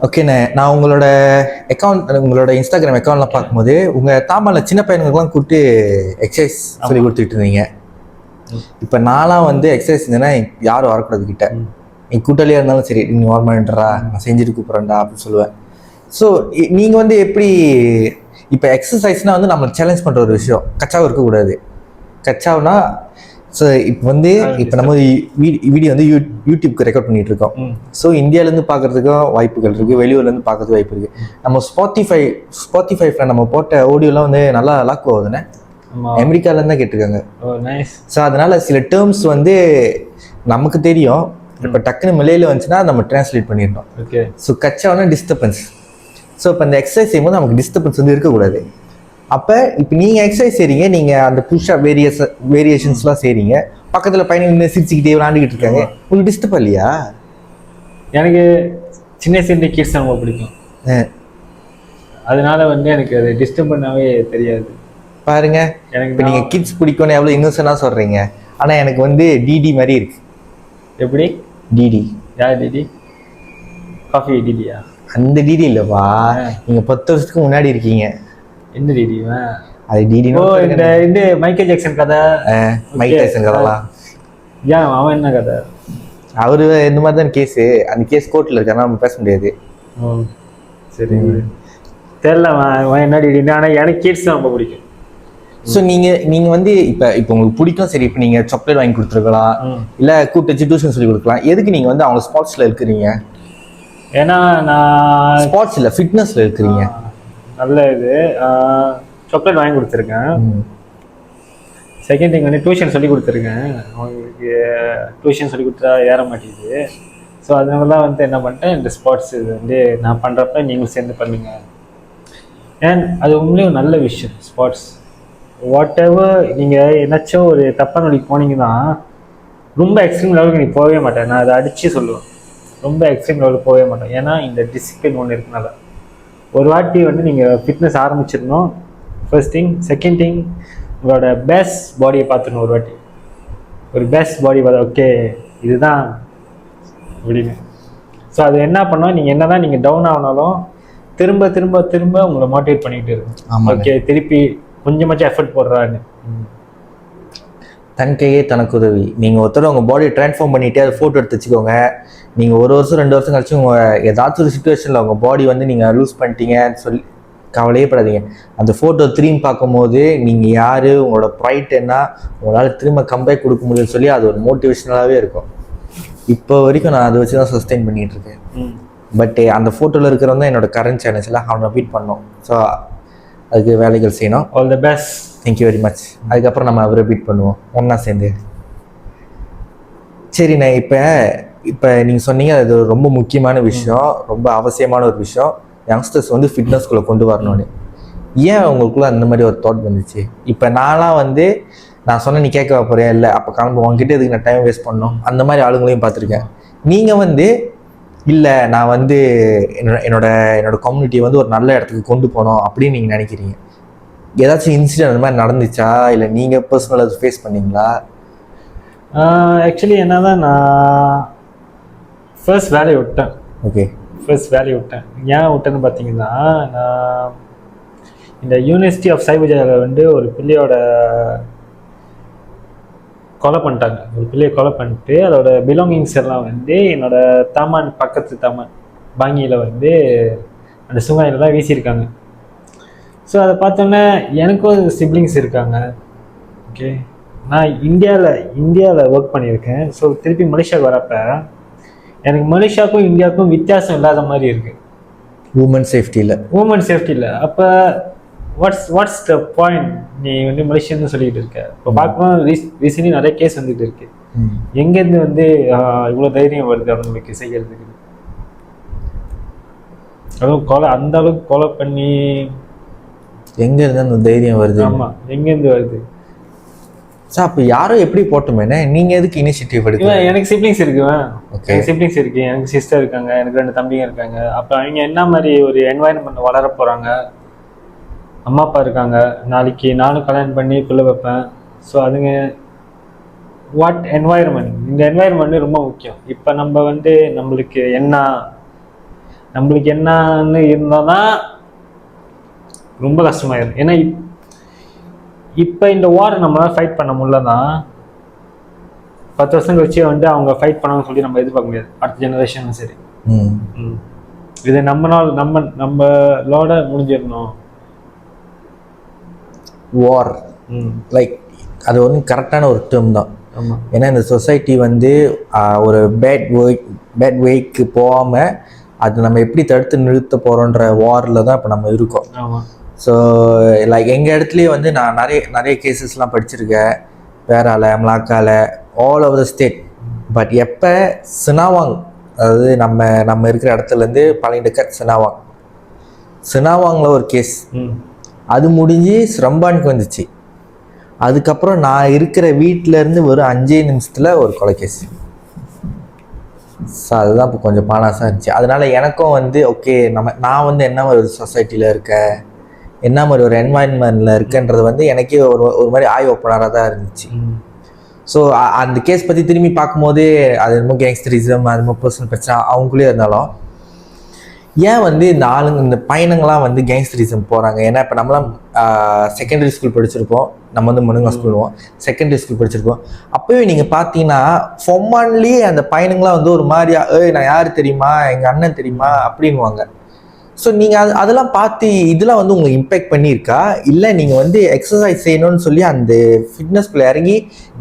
ஓகேண்ணே, நான் உங்களோட உங்களோட இன்ஸ்டாகிராம் அக்கௌண்ட்லாம் பார்க்கும்போது உங்கள் தாமாவில் சின்ன பையனுங்களுக்குலாம் கூப்பிட்டு எக்ஸசைஸ் சொல்லி கொடுத்துட்டு இருந்தீங்க. இப்போ நான்லாம் வந்து எக்ஸசைஸ் இருந்தேன்னா யாரும் வரக்கூடாது கிட்ட. நீ கூட்டாளியாக இருந்தாலும் சரி, நீ நார்மல்ன்றா, நான் செஞ்சுட்டு கூப்பிட்றேன்டா அப்படின்னு சொல்லுவேன். ஸோ நீங்கள் வந்து எப்படி இப்போ எக்ஸசைஸ்னால் வந்து நம்மளை சேலஞ்ச் பண்ணுற ஒரு விஷயம், கச்சாவும் இருக்கக்கூடாது. கச்சாவுனா ஸோ இப்போ வந்து இப்போ நம்ம வீடியோ வந்து யூடியூப்க்கு ரெக்கார்ட் பண்ணிட்டு இருக்கோம். ஸோ இந்தியாவிலேருந்து பார்க்கறதுக்கும் வாய்ப்புகள் இருக்குது, வெளியூர்லேருந்து பார்க்கறதுக்கு வாய்ப்பு இருக்குது. நம்ம ஸ்பாட்டிஃபைல நம்ம போட்ட ஆடியோலாம் வந்து நல்லா லாக் ஆகுதுண்ணே. அமெரிக்காவிலேருந்து தான் கேட்டிருக்காங்க. ஸோ அதனால சில டேர்ம்ஸ் வந்து நமக்கு தெரியும், இப்போ டக்குன்னு மலையில வந்துச்சுன்னா நம்ம டிரான்ஸ்லேட் பண்ணிடணும். So கச்சாவுனா disturbance. ஸோ இப்போ இந்த எக்ஸசைஸ் செய்யும்போது நமக்கு டிஸ்டர்பன்ஸ் வந்து இருக்கக்கூடாது. அப்போ இப்போ நீங்கள் எக்ஸசைஸ் செய்கிறீங்க, நீங்கள் அந்த புஷ்அப் வேரியேஷன்ஸ்லாம் செய்கிறீங்க, பக்கத்தில் பையன் சிரிச்சுக்கிட்டே விளாண்டுக்கிட்டு இருக்காங்க, உங்களுக்கு டிஸ்டர்ப் இல்லையா? எனக்கு சின்ன சின்ன கிட்ஸ் ரொம்ப பிடிக்கும், அதனால வந்து எனக்கு அது டிஸ்டர்ப் பண்ணாவே தெரியாது. பாருங்க, எனக்கு இப்போ நீங்கள் கிட்ஸ் பிடிக்கும்னு எவ்வளோ இன்னோசனாக சொல்கிறீங்க, ஆனால் எனக்கு வந்து டிடி மாதிரி இருக்கு. எப்படி டிடி? யார் டிடி? காஃபி டிடியா? அந்த டிடி இல்லைப்பா, நீங்கள் 10 வருஷத்துக்கு முன்னாடி இருக்கீங்க. என்ன டிடி? அது டிடி. ஓ, இந்த இது மைக்கேல் ஜாக்சன் கதை, மைக் டைசன் கதைலாம். ஏன் அவன் என்ன கதை? அவரு இந்த மாதிரி தான் கேஸு, அந்த கேஸ் கோர்ட்டில் இருக்கு, ஆனால் நம்ம பேச முடியாது. ஓ சரி, தெரியல அவன் என்ன டிடி. ஆனால் எனக்கு கிட்ஸ் ரொம்ப பிடிக்கும். ஸோ நீங்கள் வந்து இப்போ உங்களுக்கு பிடிக்கும், சரி, இப்போ நீங்கள் சாக்லேட் வாங்கி கொடுத்துருக்கலாம், இல்லை கூப்பிட்டு வச்சு டியூஷன் சொல்லி கொடுக்கலாம். எதுக்கு நீங்கள் வந்து அவங்க ஸ்போர்ட்ஸில் இருக்கிறீங்க? ஏன்னா நான் ஸ்போர்ட்ஸ் இல்லை, ஃபிட்னஸில் இருக்கிறீங்க. நல்ல இது சாக்லேட் வாங்கி கொடுத்துருக்கேன். செகண்ட் திங் வந்து டியூஷன் சொல்லி கொடுத்துருக்கேன். அவங்களுக்கு டியூஷன் சொல்லி கொடுத்தா ஏற மாட்டேங்குது. ஸோ அதனால தான் வந்து என்ன பண்ணிட்டேன், இந்த ஸ்போர்ட்ஸ் இது வந்து நான் பண்ணுறப்ப நீங்களும் சேர்ந்து பண்ணுங்க. அண்ட் அது உண்மையிலேயும் நல்ல விஷயம். ஸ்போர்ட்ஸ் வாட் எவர், நீங்கள் என்னாச்சும் ஒரு தப்பான வழிக்கு போனீங்கன்னா ரொம்ப எக்ஸ்ட்ரீம் லெவலுக்கு நீ போகவே மாட்டேன். நான் அதை அடித்து சொல்லுவேன், ரொம்ப எக்ஸ்ட்ரீம் லெவலுக்கு போகவே மாட்டேன். ஏன்னா இந்த டிசிப்ளின் ஒன்று இருக்கனால. ஒரு வாட்டி வந்து நீங்கள் ஃபிட்னஸ் ஆரம்பிச்சிடணும், ஃபர்ஸ்ட் திங். செகண்ட் திங், உங்களோட பெஸ்ட் பாடியை பார்த்துடணும். ஒரு வாட்டி ஒரு பெஸ்ட் பாடி பார்த்தா ஓகே இதுதான் அப்படின்னு. ஸோ அது என்ன பண்ணோம், நீங்கள் என்ன தான் நீங்கள் டவுன் ஆனாலும் திரும்ப திரும்ப திரும்ப உங்களை மோட்டிவேட் பண்ணிக்கிட்டு இருக்கும். ஓகே, திருப்பி கொஞ்சமாச்சும் எஃபர்ட் போடுறான்னு. தன் கையே தனக்கு உதவி. நீங்கள் ஒருத்தர் உங்கள் பாடியை ட்ரான்ஸ்ஃபார்ம் பண்ணிவிட்டு அதை ஃபோட்டோ எடுத்து வச்சுக்கோங்க. நீங்கள் 1 வருஷம் 2 வருஷம் கழிச்சு உங்கள் ஏதாச்சும் ஒரு சுச்சுவேஷனில் உங்கள் பாடி வந்து நீங்கள் லூஸ் பண்ணிட்டீங்கன்னு சொல்லி கவலையே படாதீங்க. அந்த ஃபோட்டோ திரும்பி பார்க்கும்போது நீங்கள் யார், உங்களோட ப்ரைட் என்ன, உங்களால் திரும்ப கம்பேக் கொடுக்க முடியும்னு சொல்லி அது ஒரு மோட்டிவேஷனலாகவே இருக்கும். இப்போ வரைக்கும் நான் அதை வச்சு தான் சஸ்டெயின் பண்ணிகிட்டு இருக்கேன். பட் அந்த ஃபோட்டோவில் இருக்கிறவங்க என்னோட கரண்ட் சேனல்ஸில் அவனை மீட் பண்ணோம். ஸோ அதுக்கு வேலைகள் செய்யணும். All the best. Thank you very much. அதுக்கப்புறம் நம்ம அவரை பீட் பண்ணுவோம் ஒன்றா சேர்ந்து. சரிண்ணே, இப்போ நீங்கள் சொன்னீங்க அது ரொம்ப முக்கியமான விஷயம், ரொம்ப அவசியமான ஒரு விஷயம், யங்ஸ்டர்ஸ் வந்து ஃபிட்னஸ்குள்ளே கொண்டு வரணும்னு. ஏன் உங்களுக்குள்ள அந்த மாதிரி ஒரு தாட் வந்துச்சு? இப்போ நான்லாம் வந்து நான் சொன்ன நீ கேட்க போகிறேன் இல்லை, அப்போ கிளம்பு, உங்ககிட்ட இதுக்கு நான் டைம் வேஸ்ட் பண்ணணும், அந்த மாதிரி ஆளுங்களையும் பார்த்துருக்கேன். நீங்கள் வந்து இல்லை நான் வந்து என்னோட கம்யூனிட்டியை வந்து ஒரு நல்ல இடத்துக்கு கொண்டு போகணும் அப்படின்னு நீங்கள் நினைக்கிறீங்க. ஏதாச்சும் இன்சிடென்ட் அந்த மாதிரி நடந்துச்சா, இல்லை நீங்கள் பர்சனலாக அது ஃபேஸ் பண்ணீங்களா? ஆக்சுவலி என்ன தான், நான் ஃபர்ஸ்ட் வேலையை விட்டேன். ஓகே, ஃபர்ஸ்ட் வேலையை விட்டேன். ஏன் விட்டேன்னு பார்த்தீங்கன்னா, நான் இந்த யூனிவர்சிட்டி ஆஃப் சைபஜாவில் வந்து ஒரு பிள்ளையோட கொலை பண்ணிட்டாங்க. ஒரு பிள்ளையை கொலை பண்ணிட்டு அதோட பிலாங்கிங்ஸ் எல்லாம் வந்து என்னோட தமான், பக்கத்து தமான் பாங்கியில் வந்து அந்த சுங்காயில் தான் வீசியிருக்காங்க. ஸோ அதை பார்த்தோன்னே எனக்கும் சிப்ளிங்ஸ் இருக்காங்க. ஓகே, நான் இந்தியாவில் ஒர்க் பண்ணியிருக்கேன். ஸோ திருப்பி மலேசியாவுக்கு வரப்போ எனக்கு மலேசியாவுக்கும் இந்தியாவுக்கும் வித்தியாசம் இல்லாத மாதிரி இருக்குது. உமன் சேஃப்டியில் அப்போ வாட்ஸ் த பாயிண்ட்? நீ வந்து மலேசியன்னு சொல்லிக்கிட்டு இருக்க. இப்போ பார்க்கணும், ரீசெண்ட்லி நிறைய கேஸ் வந்துட்டு இருக்கு. எங்கேருந்து வந்து இவ்வளோ தைரியம் வருது அவங்களுக்கு செய்யறதுக்கு? அதுவும் கொலை, அந்த அளவுக்கு கொலை பண்ணி எங்கேருந்து அந்த தைரியம் வருது? ஆமாம், எங்கேருந்து வருது? சார் அப்போ யாரோ எப்படி போட்டுமேனே, நீங்கள் எதுக்கு இனிஷியேட்டிவ் எடுக்க? எனக்கு சிப்ளிங்ஸ் இருக்குவேன். ஓகே. எனக்கு சிப்ளிங்ஸ் இருக்கு, எனக்கு சிஸ்டர் இருக்காங்க, எனக்கு 2 தம்பிங்க இருக்காங்க. அப்போ அவங்க என்ன மாதிரி ஒரு என்வாயன்மெண்ட் வளர போகிறாங்க, அம்மா அப்பா இருக்காங்க, நாளைக்கு நானும் கல்யாணம் பண்ணி பிள்ளை வைப்பேன். ஸோ அதுங்க வாட் என்வாயர்மெண்ட், இந்த என்வாயர்மெண்ட் ரொம்ப முக்கியம். இப்போ நம்ம வந்து நம்மளுக்கு என்னன்னு இருந்தால் தான் ரொம்ப கஷ்டமாயிடும். ஏன்னா இப்போ இந்த வார் நம்மளால ஃபைட் பண்ண முடியலதான் 10 வருஷம் கழிச்சு வந்து அவங்க ஃபைட் பண்ணாங்கன்னு சொல்லி நம்ம எதிர்பார்க்க முடியாது. அடுத்த ஜெனரேஷனும் சரி. இது நம்மளோட முடிஞ்சிடணும். வார் லைக் அது வந்து கரெக்டான ஒரு டேர்ம் தான். ஏன்னா இந்த சொசைட்டி வந்து ஒரு பேட் வேக்கு போகாமல் அது நம்ம எப்படி தடுத்து நிறுத்த போகிறோன்ற வாரில் தான் இப்போ நம்ம இருக்கோம். ஸோ லைக் எங்கள் இடத்துலையே வந்து நான் நிறைய கேசஸ்லாம் படிச்சிருக்கேன், பேரால மலாக்கால all over the state. But எப்போ சினாவாங், அதாவது நம்ம இருக்கிற இடத்துலேருந்து பழையடுக்கட் சினாவாங்கில் ஒரு கேஸ், அது முடிஞ்சு ஸ்ரம்பானுக்கு வந்துச்சு. அதுக்கப்புறம் நான் இருக்கிற வீட்டிலேருந்து ஒரு 5 நிமிஷத்தில் ஒரு கொலை கேஸ். ஸோ அதுதான் இப்போ கொஞ்சம் பானாசாக இருந்துச்சு. அதனால எனக்கும் வந்து ஓகே நான் வந்து என்ன ஒரு சொசைட்டியில் இருக்கேன், என்ன மாதிரி ஒரு என்வாயன்மெண்ட்டில் இருக்குன்றது வந்து எனக்கே ஒரு மாதிரி ஆய் ஓப்பனராக தான் இருந்துச்சு. ஸோ அந்த கேஸ் பற்றி திரும்பி பார்க்கும்போது அது ரொம்ப கேங்ஸ்டரிசம், அது ரொம்ப பர்சனல் பிரச்சனை அவங்களே இருந்தாலும் ஏன் வந்து இந்த பையனுங்களாம் வந்து கேங்ஸ்டரிசம் போகிறாங்க? ஏன்னா இப்போ நம்மளாம் செகண்டரி ஸ்கூல் படிச்சிருப்போம், நம்ம வந்து மனுங்க ஸ்கூலுவோம், செகண்டரி ஸ்கூல் படிச்சிருப்போம். அப்போவே நீங்கள் பார்த்தீங்கன்னா ஃபொம்மான்லேயே அந்த பையனுங்களாம் வந்து ஒரு மாதிரியா நான் யார் தெரியுமா, எங்கள் அண்ணன் தெரியுமா அப்படின்வாங்க. ஸோ நீங்கள் அதெல்லாம் பார்த்து இதெல்லாம் வந்து உங்களுக்கு இம்பேக்ட் பண்ணியிருக்கா? இல்லை நீங்கள் வந்து எக்ஸசைஸ் செய்யணும்னு சொல்லி அந்த ஃபிட்னஸ்குள்ளே இறங்கி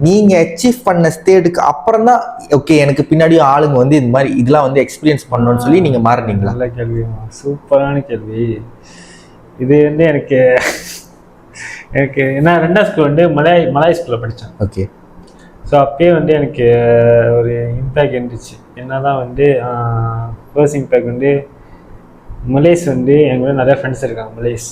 நீங்கள் அச்சீவ் பண்ண ஸ்டேட்டுக்கு அப்புறம் தான் ஓகே எனக்கு பின்னாடி ஆளுங்க வந்து இந்த மாதிரி இதெல்லாம் வந்து எக்ஸ்பீரியன்ஸ் பண்ணணும்னு சொல்லி நீங்கள் மாறினீங்களா? நல்ல கேள்வி, சூப்பரான கேள்வி. இது வந்து எனக்கு நான் 2ஆம் ஸ்கூல் வந்து மலாய் ஸ்கூலில் படித்தேன். ஓகே. ஸோ அப்பயே வந்து எனக்கு ஒரு இம்பேக்ட் இருந்துச்சு. என்னதான் வந்து ஃபர்ஸ்ட் இம்பேக்ட் வந்து மலேஸ் வந்து எங்க கூட நிறைய ஃப்ரெண்ட்ஸ் இருக்காங்க. மலேஸ்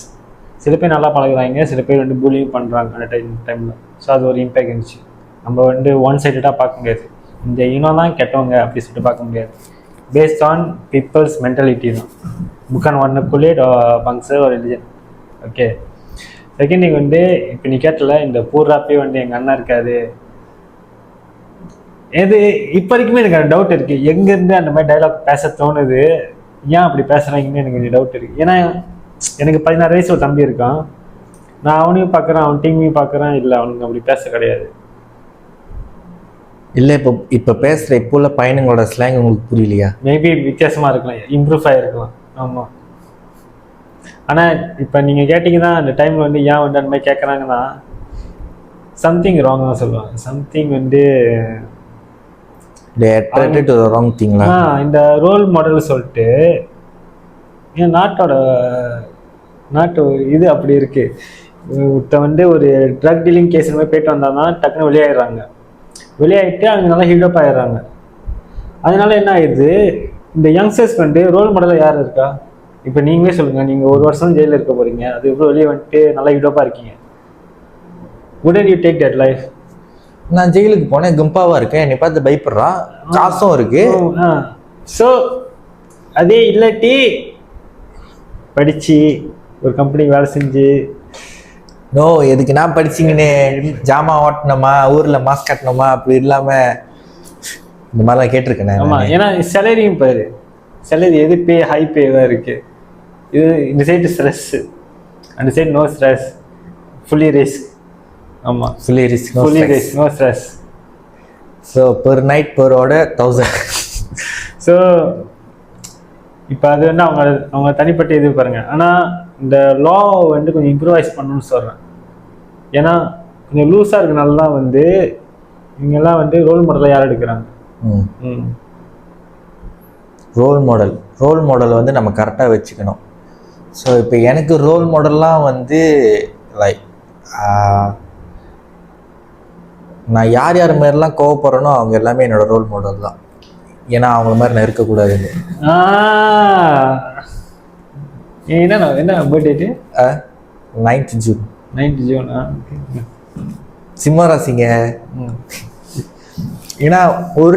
சில பேர் நல்லா பழகுறாங்க, சில பேர் வந்து புல்லிங் பண்ணுறாங்க அந்த டைமில். ஸோ அது ஒரு இம்பேக்ட் இருந்துச்சு. நம்ம வந்து ஒன் சைடடாக பார்க்க முடியாது, இந்த இனம் தான் கெட்டவங்க அப்படி சொல்லிட்டு பார்க்க முடியாது. பேஸ்ட் ஆன் பீப்புள்ஸ் மென்டாலிட்டி தான். புக்கான் ஒன்னுக்குள்ளே பங்க்ஸு ஒரு ரிலிஜன். ஓகே. செகண்ட் திங் வந்து இப்போ நீ கேட்டல இந்த பூராப்பே வந்து எங்கள் அண்ணன் இருக்காது, இது இப்போ வரைக்குமே எனக்கு டவுட் இருக்குது. எங்கேருந்து அந்த மாதிரி டைலாக் பேச தோணுது, ஏன் அப்படி பேசுகிறாங்கன்னு எனக்கு கொஞ்சம் டவுட் இருக்குது. ஏன்னா எனக்கு 16 வயசு ஒரு தம்பி இருக்கான், நான் அவனையும் பார்க்குறேன், அவன் டீமையும் பார்க்குறேன். இல்லை அவனுக்கு அப்படி பேச கிடையாது. இல்லை இப்போ பேசுகிற இப்போ உள்ள பையனுங்களோட ஸ்லாங் உங்களுக்கு புரியலையா? மேபி வித்தியாசமாக இருக்கலாம், இம்ப்ரூவ் ஆகிருக்கலாம். ஆமாம். ஆனால் இப்போ நீங்கள் கேட்டிங்கன்னா அந்த டைமில் வந்து ஏன் வந்து அந்த மாதிரி கேட்குறாங்கன்னா சம்திங் ராங் தான் சொல்லுவாங்க. சம்திங் வந்து இந்த ரோல் மாடல் சொல்லிட்டு என் நாட்டு இது அப்படி இருக்கு. இப்போ வந்து ஒரு ட்ரக் டீலிங் கேஸ் மாதிரி போயிட்டு வந்தாங்கன்னா டக்குன்னு வெளியாகிட்டு அவங்க நல்லா ஹீடப் ஆயிடுறாங்க. அதனால என்ன ஆயிடுது, இந்த யங்ஸ்டர்ஸ்க்கு வந்து ரோல் மாடலாக யார் இருக்கா? இப்போ நீங்களே சொல்லுங்க, நீங்கள் 1 வருஷம் ஜெயிலில் இருக்க போறீங்க, அது எவ்வளோ வெளியே வந்துட்டு நல்லா ஹீடப்பாக இருக்கீங்க. wouldn't you take that life? நான் ஜெயிலுக்கு போனேன், கும்பாவா இருக்கேன், என்னை பார்த்து பயப்படுறான், காசும் இருக்கு. ஸோ அதே இல்லாட்டி படிச்சு ஒரு கம்பெனிக்கு வேலை செஞ்சு எதுக்கு நான் படிச்சிங்கன்னு ஜாமா ஓட்டணுமா, ஊரில் மாஸ்க் கட்டணுமா அப்படி இல்லாமல் இந்த மாதிரிலாம் கேட்டிருக்கேன். ஆமாம். ஏன்னா சேலரியும் பாரு, சேலரி எது ஹை பேவாக இருக்கு. இது இந்த சைடு ஸ்ட்ரெஸ்ஸு, அந்த side no stress, fully risk. ஆமாம், fully risk, no stress. So per night பெரோட 1000. ஸோ இப்போ அது வந்து அவங்க தனிப்பட்ட இது பாருங்க. ஆனால் இந்த லா வந்து கொஞ்சம் இம்ப்ரூவைஸ் பண்ணணும்னு சொல்கிறேன். ஏன்னா கொஞ்சம் லூஸாக இருக்கனால தான் வந்து இவங்கெல்லாம் வந்து ரோல் மாடலாக யார் எடுக்கிறாங்க. ரோல் மாடல் வந்து நம்ம கரெக்டாக வச்சுக்கணும். ஸோ இப்போ எனக்கு ரோல் மாடல்லாம் வந்து லைக் நான் யார் மாதிரிலாம் கோவப்படுறேனோ அவங்க எல்லாமே என்னோட ரோல் மாடல் தான். ஏன்னா அவங்கள மாதிரி நான் இருக்கக்கூடாதுன்னு. என்ன birthday? 9th June. 9th June. சிம்ம ராசிங்க. ம். ஏன்னா ஒரு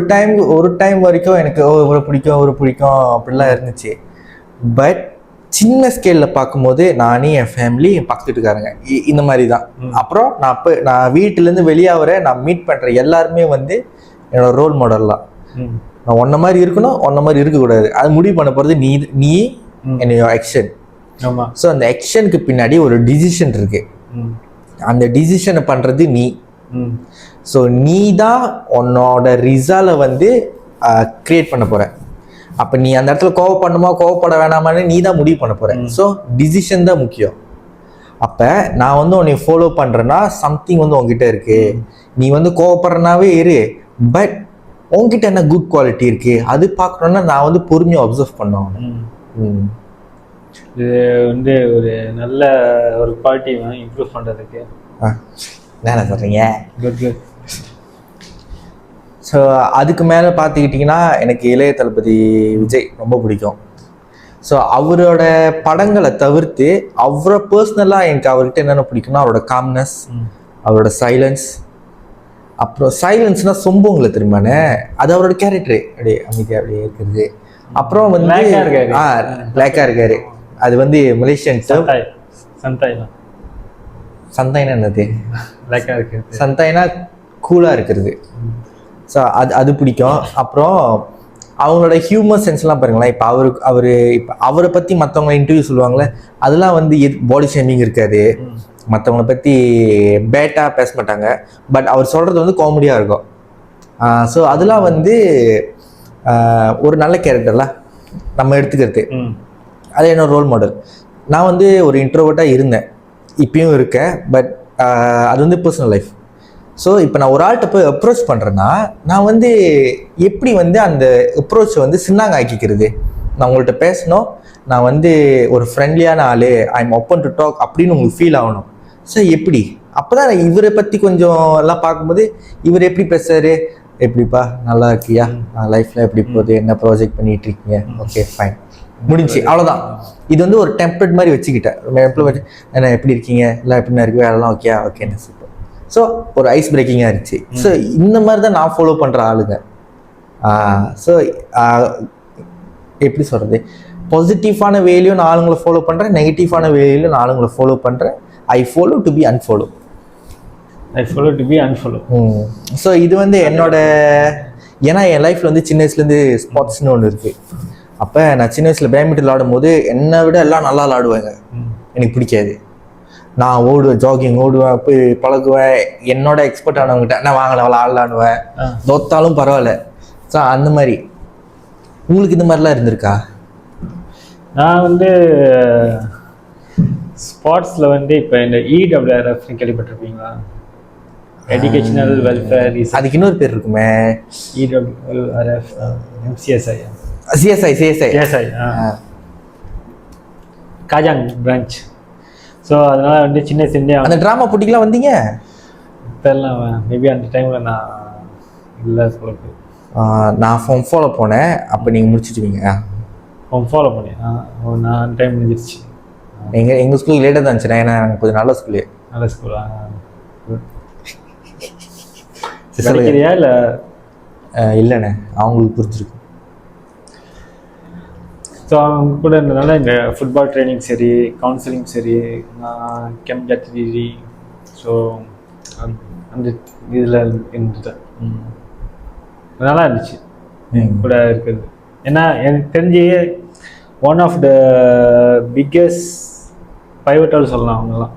டைம் வரைக்கும் எனக்கு ஒரு பிடிக்கும் அப்படிலாம் இருந்துச்சு. பட் சின்ன ஸ்கேலில் பார்க்கும்போது நானே என் ஃபேமிலி என் பக்கத்து வீட்டுக்காரங்க இந்த மாதிரி தான். அப்புறம் நான் வீட்டிலேருந்து வெளியாகிறேன், நான் மீட் பண்ணுற எல்லாருமே வந்து என்னோட ரோல் மாடல்லாம். நான் ஒன்ன மாதிரி இருக்கணும், ஒன்ன மாதிரி இருக்கக்கூடாது, அது முடிவு பண்ண போகிறது நீ என்னைய ஆக்ஷன். ஸோ அந்த ஆக்ஷனுக்கு பின்னாடி ஒரு டிசிஷன் இருக்கு. அந்த டிசிஷனை பண்ணுறது நீ. ஸோ நீ தான் உன்னோட ரிசல்ட்டை வந்து கிரியேட் பண்ண போற. அப்போ நீ அந்த இடத்துல கோவப்பட வேணாமான்னு நீ தான் முடிவு பண்ண போற. ஸோ டிசிஷன் தான் முக்கியம். அப்போ நான் வந்து உன்னை ஃபாலோ பண்ணுறேன்னா சம்திங் வந்து உங்ககிட்ட இருக்கு. நீ வந்து கோவப்படுறனாவே இரு, பட் உங்ககிட்ட என்ன குட் குவாலிட்டி இருக்கு அது பார்க்கணுன்னா நான் வந்து பொறுமையாக அப்சர்வ் பண்ணுவேன். இது வந்து ஒரு நல்ல ஒரு குவாலிட்டி இம்ப்ரூவ் பண்ணுறதுக்கு என்ன சொல்கிறீங்க? Good good. ஸோ அதுக்கு மேலே பார்த்துக்கிட்டிங்கன்னா எனக்கு இளைய தளபதி விஜய் ரொம்ப பிடிக்கும். ஸோ அவரோட படங்களை தவிர்த்து அவரை பர்சனலாக எனக்கு அவர்கிட்ட என்னென்ன பிடிக்கும்னா அவரோட காம்னஸ், அவரோட சைலன்ஸ். அப்புறம் சைலன்ஸ்னால் சொம்புங்களை தெரியுமானே, அது அவரோட கேரக்டரு அப்படியே அமைதியாக அப்படியே இருக்கிறது. அப்புறம் வந்து பிளாக்காக இருக்காரு, அது வந்து மலேசியன் சந்தாய்னா என்னது? சந்தாய்னா கூலாக இருக்கிறது. ஸோ அது பிடிக்கும். அப்புறம் அவங்களோட ஹியூமர் சென்ஸ்லாம் பாருங்களேன். இப்போ அவரை பற்றி மற்றவங்க இன்டர்வியூ சொல்லுவாங்களே, அதெல்லாம் வந்து பாடி ஷேமிங் இருக்காது, மற்றவங்களை பற்றி பேட்டாக பேச மாட்டாங்க. பட் அவர் சொல்கிறது வந்து காமெடியாக இருக்கும். ஸோ அதெல்லாம் வந்து ஒரு நல்ல கேரக்டர்லாம் நம்ம எடுத்துக்கிறது. அது என்னோட ரோல் மாடல். நான் வந்து ஒரு இன்ட்ரோவர்ட்டாக இருந்தேன், இப்பயும் இருக்கேன். பட் அது வந்து பர்சனல் லைஃப். ஸோ இப்போ நான் ஒரு ஆள்கிட்ட போய் அப்ரோச் பண்ணுறேன்னா நான் வந்து எப்படி வந்து அந்த அப்ரோச்சை வந்து சின்னாங்க ஆக்கிக்கிறது. நான் உங்கள்கிட்ட பேசணும், நான் வந்து ஒரு ஃப்ரெண்ட்லியான ஆள், I am open to talk அப்படின்னு உங்களுக்கு ஃபீல் ஆகணும். ஸோ எப்படி அப்போ தான் இவரை பற்றி கொஞ்சம் எல்லாம் பார்க்கும்போது இவர் எப்படி பேசுறாரு, எப்படிப்பா நல்லா இருக்கியா, லைஃப்பில் எப்படி போகுது, என்ன ப்ராஜெக்ட் பண்ணிகிட்டு இருக்கீங்க, ஓகே ஃபைன், முடிஞ்சு, அவ்வளோதான். இது வந்து ஒரு டெம்ப்ளேட் மாதிரி வச்சுக்கிட்டேன். என்ன எப்படி இருக்கீங்க, எல்லாம் எப்படின்னா இருக்கு, வேலைலாம் ஓகே ஓகேண்ணா சூப்பர். ஸோ ஒரு ஐஸ் பிரேக்கிங்காக இருந்துச்சு. ஸோ இந்த மாதிரி தான் நான் ஃபாலோ பண்ணுற ஆளுங்க. ஸோ எப்படி சொல்கிறது, பாசிட்டிவான வேலையும் நான் ஆளுங்களை ஃபாலோ பண்ணுறேன், நெகட்டிவான வேலையிலும் நான் ஆளுங்களை ஃபாலோ பண்ணுறேன். I follow to be unfollow. So இது வந்து என்னோட, ஏன்னா என் லைஃப்பில் வந்து சின்ன வயசுலேருந்து ஸ்போர்ட்ஸ்னு ஒன்று இருக்குது. அப்போ நான் சின்ன வயசில் பேட்மிண்டன் விளாடும் போது என்னை விட எல்லாம் நல்லா விளாடுவாங்க, எனக்கு பிடிக்காது. நான் ஓடுவேன், ஜாகிங் ஓடுவேன், போய் பழகுவேன், என்னோட எக்ஸ்பர்ட் ஆனவங்ககிட்ட நான் வாங்கல விளாடுவேன், தோத்தாலும் பரவாயில்ல. ஸோ அந்த மாதிரி உங்களுக்கு இந்த மாதிரிலாம் இருந்திருக்கா? நான் வந்து ஸ்போர்ட்ஸில் வந்து இப்போ இந்த EWRF கேள்விப்பட்டிருப்பீங்களா, எஜுகேஷனல் வெல்ஃபேர், அதுக்கு இன்னொரு பேர் இருக்குமே, EWRF MCSI CSI Kajang branch. So அதனால வந்து சின்ன சின்ன அந்த ட்ராமா போட்டிக்கெலாம் வந்தீங்க? இப்போல்லாம் மேபி அந்த டைமில் நான் இல்லை சொல்லுக்கு. நான் ஃபார்ம் ஃபாலோ போனேன், அப்போ நீங்கள் முடிச்சுட்டுவீங்க. ஃபார்ம் ஃபாலோ பண்ணேன் நான் அந்த டைம் முடிஞ்சிருச்சு. எங்கள் ஸ்கூலுக்கு லேட்டாக தான் இருந்துச்சு, ஏன்னா கொஞ்சம் நல்ல ஸ்கூலு. நல்ல ஸ்கூலா படிக்கிறியா இல்லை? இல்லைண்ணே, அவங்களுக்கு புரிஞ்சிருக்கு. ஸோ அவங்க கூட இருந்ததுனால இந்த ஃபுட்பால் ட்ரைனிங் சரி, கவுன்சிலிங் சரி, கேம்ப் ஜாத்திரி, ஸோ அந்த இதில் இருந்துட்டேன். நல்லா இருந்துச்சு கூட இருக்கிறது. ஏன்னா எனக்கு தெரிஞ்சு ஒன் ஆஃப் த பிக்கஸ்ட் பைவட்டால் சொல்லலாம் அவங்கெல்லாம்.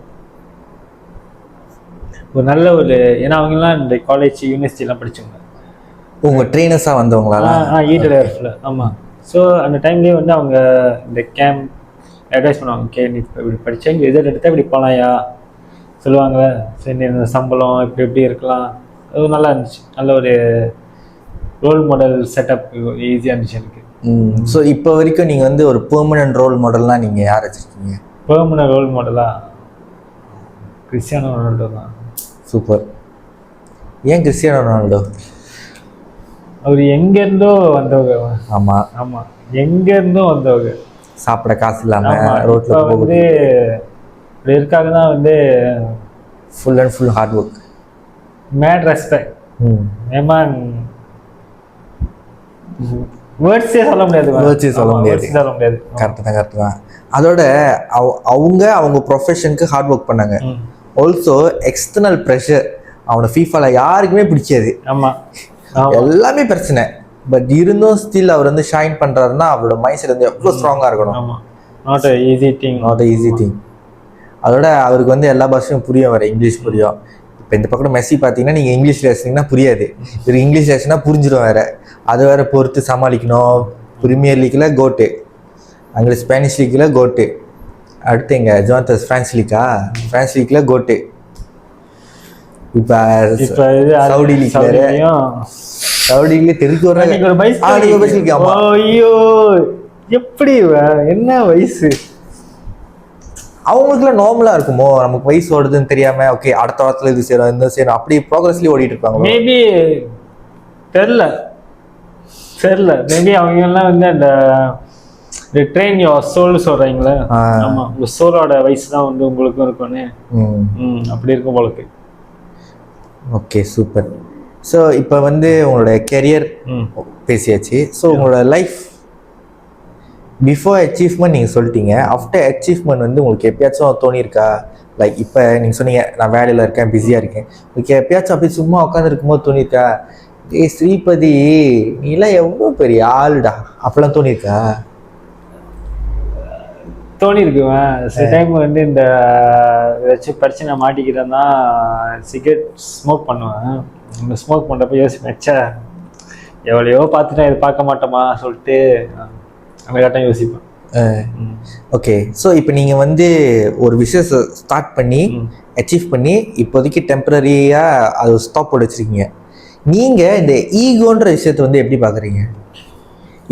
ஒரு நல்ல ஒரு, ஏன்னா அவங்கெல்லாம் இந்த காலேஜ் யூனிவர்சிட்டிலாம் படித்தவங்க. உங்கள் ட்ரெயினர்ஸாக வந்தவங்களா? EWRFல. ஆமாம். ஸோ அந்த டைம்லேயே வந்து அவங்க இந்த கேம்ப் அட்வைஸ் பண்ணுவாங்க, ஓகே நீ இப்படி படித்தா இங்கே ரிசல்ட் எடுத்தால் இப்படி போகலாம்யா சொல்லுவாங்களே. சரி இந்த சம்பளம் இப்படி எப்படி இருக்கலாம், அது நல்லா இருந்துச்சு. நல்ல ஒரு ரோல் மாடல் செட்டப், ஈஸியாக இருந்துச்சு எனக்கு. ஸோ இப்போ வரைக்கும் நீங்கள் வந்து ஒரு பெர்மனன்ட் ரோல் மாடல்னால் நீங்கள் யார் வச்சுருக்கீங்க? பெர்மனன்ட் ரோல் மாடலாக கிறிஸ்டியானோ ரொனால்டோ தான். சூப்பர். ஏன் கிறிஸ்டியானோ ரொனால்டோ? அவர் எங்கேருந்தோ வந்தவங்க. ஆமாம், எங்கேருந்தோ வந்தவங்க, சாப்பிட காசு இல்லாமல் ரோட்டில் வந்து இப்படி இருக்காங்க தான் வந்து full and full hard work. Mad respect. ஏமான் வேர்ட்ஸே சொல்ல முடியாது. வேர்ட்ஸே சொல்ல முடியாது. கரெக்டு தான். அதோட அவங்க ப்ரொஃபஷனுக்கு ஹார்ட் ஒர்க் பண்ணாங்க. ஆல்சோ எக்ஸ்டர்னல் ப்ரெஷர் அவனை ஃபீஃபால யாருக்குமே பிடிக்காது. எல்லாமே பிரச்சனை. பட் இருந்தும் ஸ்டில் அவர் வந்து ஷைன் பண்றாருன்னா அவரோட மைண்ட் செட் வந்து எவ்வளோ ஸ்ட்ராங்கா இருக்கணும். Not easy thing. அதோட அவருக்கு வந்து எல்லா பாஷையும் புரியும், வேற இங்கிலீஷ் புரியும். இப்போ இந்த பக்கம் மெஸ்ஸி பார்த்தீங்கன்னா நீங்கள் இங்கிலீஷ் பேசுனீங்கன்னா புரியாது, இவர் இங்கிலீஷ் பேசுனா புரிஞ்சிடும் வேற. அது வேற பொறுத்து சமாளிக்கணும். பிரீமியர் லீக்ல கோட்டு, அங்கே ஸ்பானிஷ் லீக்ல கோட்டு, அடுத்து எங்க ஜோந்தஸ் ஃப்ரான்ஸ் லீக்ல கோட்டு. இப்போ சவுடி லீக்ல தெருக்கு வர்றாங்க. ஐயோ எப்படி என்ன வயசு அவங்களுக்குலாம் நார்மலா இருக்குமோ, நமக்கு வயசு ஓடுதுன்னு தெரியாம ஓகே அடுத்த வாரத்துல இது செய்யணும் இந்த செய்யணும் அப்படி ப்ரோக்ரஸ்லயே ஓடிட்டு இருப்பாங்க. மேபி தெரியல மேபி அவங்க எல்லாம் வந்து அந்த ட்ரெயின் யுவர் சோல் சொல்றீங்களா? ஆமா, உங்க சோலோட வயசு தான் வந்து உங்களுக்கும் இருக்கும்னு அப்படி இருக்கும் போலுக்கு. Okay super. ஸோ இப்போ வந்து உங்களோட கெரியர் பேசியாச்சு. ஸோ உங்களோட லைஃப் பிஃபோர் அச்சீவ்மெண்ட் நீங்கள் சொல்லிட்டீங்க. ஆஃப்டர் அச்சீவ்மெண்ட் வந்து உங்களுக்கு எப்பயாச்சும் தோணியிருக்கா? லைக் இப்போ நீங்கள் சொன்னீங்க நான் வேலையில் இருக்கேன், பிஸியாக இருக்கேன், ஓகே எப்பயாச்சும் அப்படி சும்மா உட்காந்து இருக்கும்போது தோணியிருக்கா ஸ்ரீபதி நீலாம் எவ்வளோ பெரிய ஆளுடா அப்படிலாம் தோணியிருக்கா? தோணியிருக்குவேன். சில டைம் வந்து இந்த ஏதாச்சும் பிரச்சனை மாட்டிக்கிறேன்னா சிகரெட் ஸ்மோக் பண்ணுவேன். இந்த ஸ்மோக் பண்ணுறப்ப யோசிப்பேன், எவ்வளையோ பார்த்துட்டேன் இது பார்க்க மாட்டோமா சொல்லிட்டு அந்த கட்டம் யோசிப்பேன். ஓகே. ஸோ இப்போ நீங்கள் வந்து ஒரு விஷயத்தை ஸ்டார்ட் பண்ணி அச்சீவ் பண்ணி இப்போதைக்கு டெம்பரரியாக அது ஸ்டாப் போட்டு வச்சுருக்கீங்க. நீங்கள் இந்த ஈகோன்ற விஷயத்தை வந்து எப்படி பார்க்குறீங்க?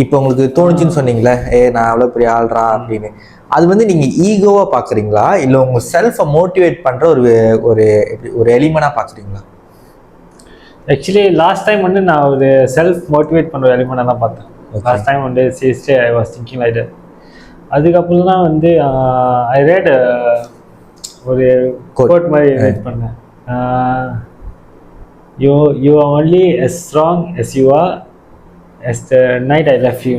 இப்போ உங்களுக்கு தோணுச்சுன்னு சொன்னீங்களே நான் அவ்வளோ பெரிய ஆள்றா அப்படின்னு, அது வந்து நீங்கள் ஈகோவாக பார்க்குறீங்களா இல்லை உங்கள் செல்ஃபை மோட்டிவேட் பண்ணுற ஒரு எலிமெண்டாக பார்க்குறீங்களா? ஆக்சுவலி லாஸ்ட் டைம் வந்து நான் ஒரு செல்ஃப் மோட்டிவேட் பண்ணுற எலிமெண்டாக தான் பார்த்தேன். லாஸ்ட் டைம் வந்து சீஸ்டே I was thinking like that. அதுக்கப்புறம் தான் வந்து ஐ ரெட் ஒரு கோட் மாதிரி ரீட் பண்ணேன். You are only as strong as you are as the night I left you.